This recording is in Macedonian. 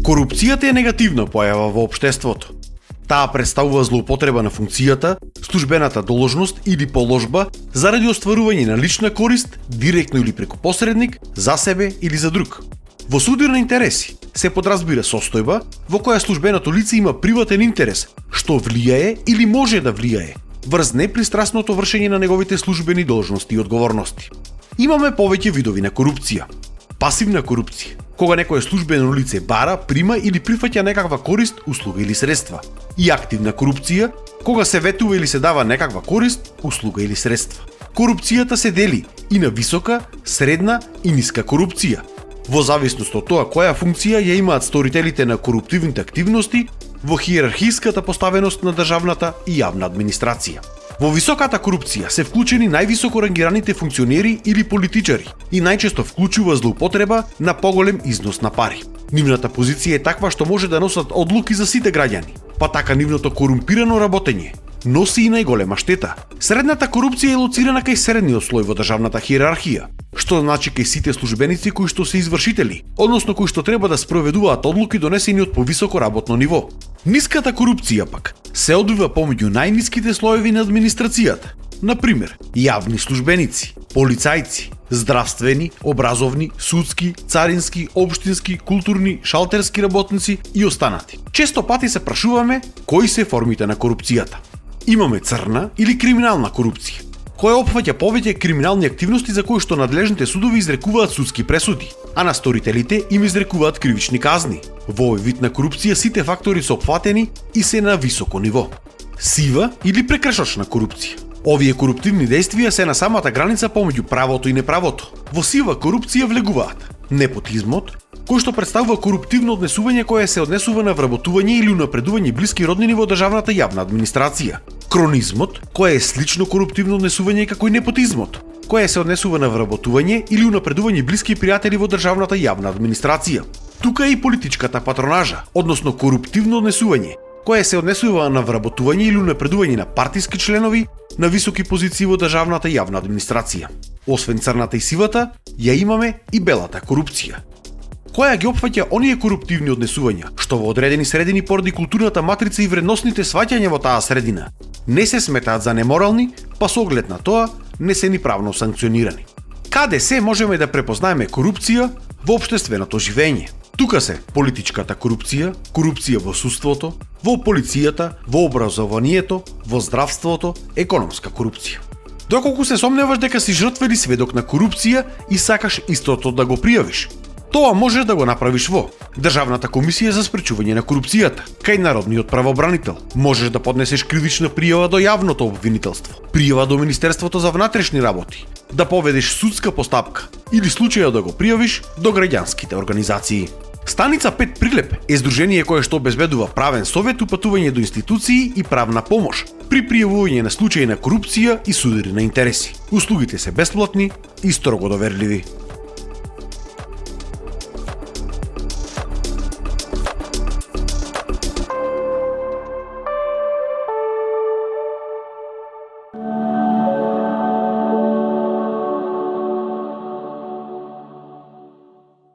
Корупцијата е негативна појава во општеството. Таа представува злоупотреба на функцијата, службената должност или положба заради остварување на лична корист, директно или преку посредник, за себе или за друг. Во судир на интереси се подразбира состојба во која службеното лице има приватен интерес, што влијае или може да влијае врз непристрасното вршење на неговите службени должности и одговорности. Имаме повеќе видови на корупција. Пасивна корупција, кога некое службено лице бара, прима или прифаќа некаква корист, услуга или средства. И активна корупција, кога се ветува или се дава некаква корист, услуга или средства. Корупцијата се дели и на висока, средна и ниска корупција, во зависност од тоа која функција ја имаат сторителите на коруптивните активности во хиерархиската поставеност на државната и јавна администрација. Во високата корупција се вклучени највисоко рангираните функционери или политичари и најчесто вклучува злоупотреба на поголем износ на пари. Нивната позиција е таква што може да носат одлуки за сите граѓани, па така нивното корумпирано работење носи и најголема штета. Средната корупција е лоцирана кај средниот слој во државната хиерархија, што значи кај сите службеници кои што се извршители, односно кои што треба да спроведуваат одлуки донесени од повисоко работно ниво. Ниската корупција пак се одвива помеѓу најниските слоеви на администрацијата, например, јавни службеници, полицајци, здравствени, образовни, судски, царински, општински, културни, шалтерски работници и останати. Често пати се прашуваме кои се формите на корупцијата. Имаме црна или криминална корупција, која опфаќа повеќе криминални активности за кои што надлежните судови изрекуваат судски пресуди, а на сторителите им изрекуваат кривични казни. Во овој вид на корупција сите фактори се опфатени и се на високо ниво. Сива или прекршочна корупција. Овие коруптивни дејствија се на самата граница помеѓу правото и неправото. Во сива корупција влегуваат непотизмот, кој што представува коруптивно однесување кое се однесува на вработување или унапредување блиски роднини во државната јавна администрација. Кронизмот, кое е слично коруптивно однесување како и непотизмот, кое се однесува на вработување или унапредување блиски пријатели во државната јавна администрација. Тука е и политичката патронажа, односно коруптивно однесување, кое се однесува на вработување или унапредување на партиски членови на високи позиции во државната јавна администрација. Освен црната и сивата, ја имаме и белата корупција, која ги опфаќа оние коруптивни однесувања што во одредени средини поради културната матрица и вредносните сваќања во таа средина не се сметаат за неморални, па со оглед на тоа не се ни правно санкционирани. Каде се можеме да препознаеме корупција во општественото живење? Тука се политичката корупција, корупција во судството, во полицијата, во образованието, во здравството, економска корупција. Доколку се сомневаш дека си жртва или сведок на корупција и сакаш истото да го пријавиш, тоа можеш да го направиш во Државната комисија за спречување на корупцијата, кај Народниот правобранител. Можеш да поднесеш кривична пријава до јавното обвинителство, пријава до Министерството за внатрешни работи, да поведеш судска постапка или случајот да го пријавиш до граѓанските организации. Станица 5 Прилеп е здружение кое што обезбедува правен совет, упатување до институции и правна помош при пријавување на случаи на корупција и судири на интереси. Услугите се бесплатни и строго доверливи.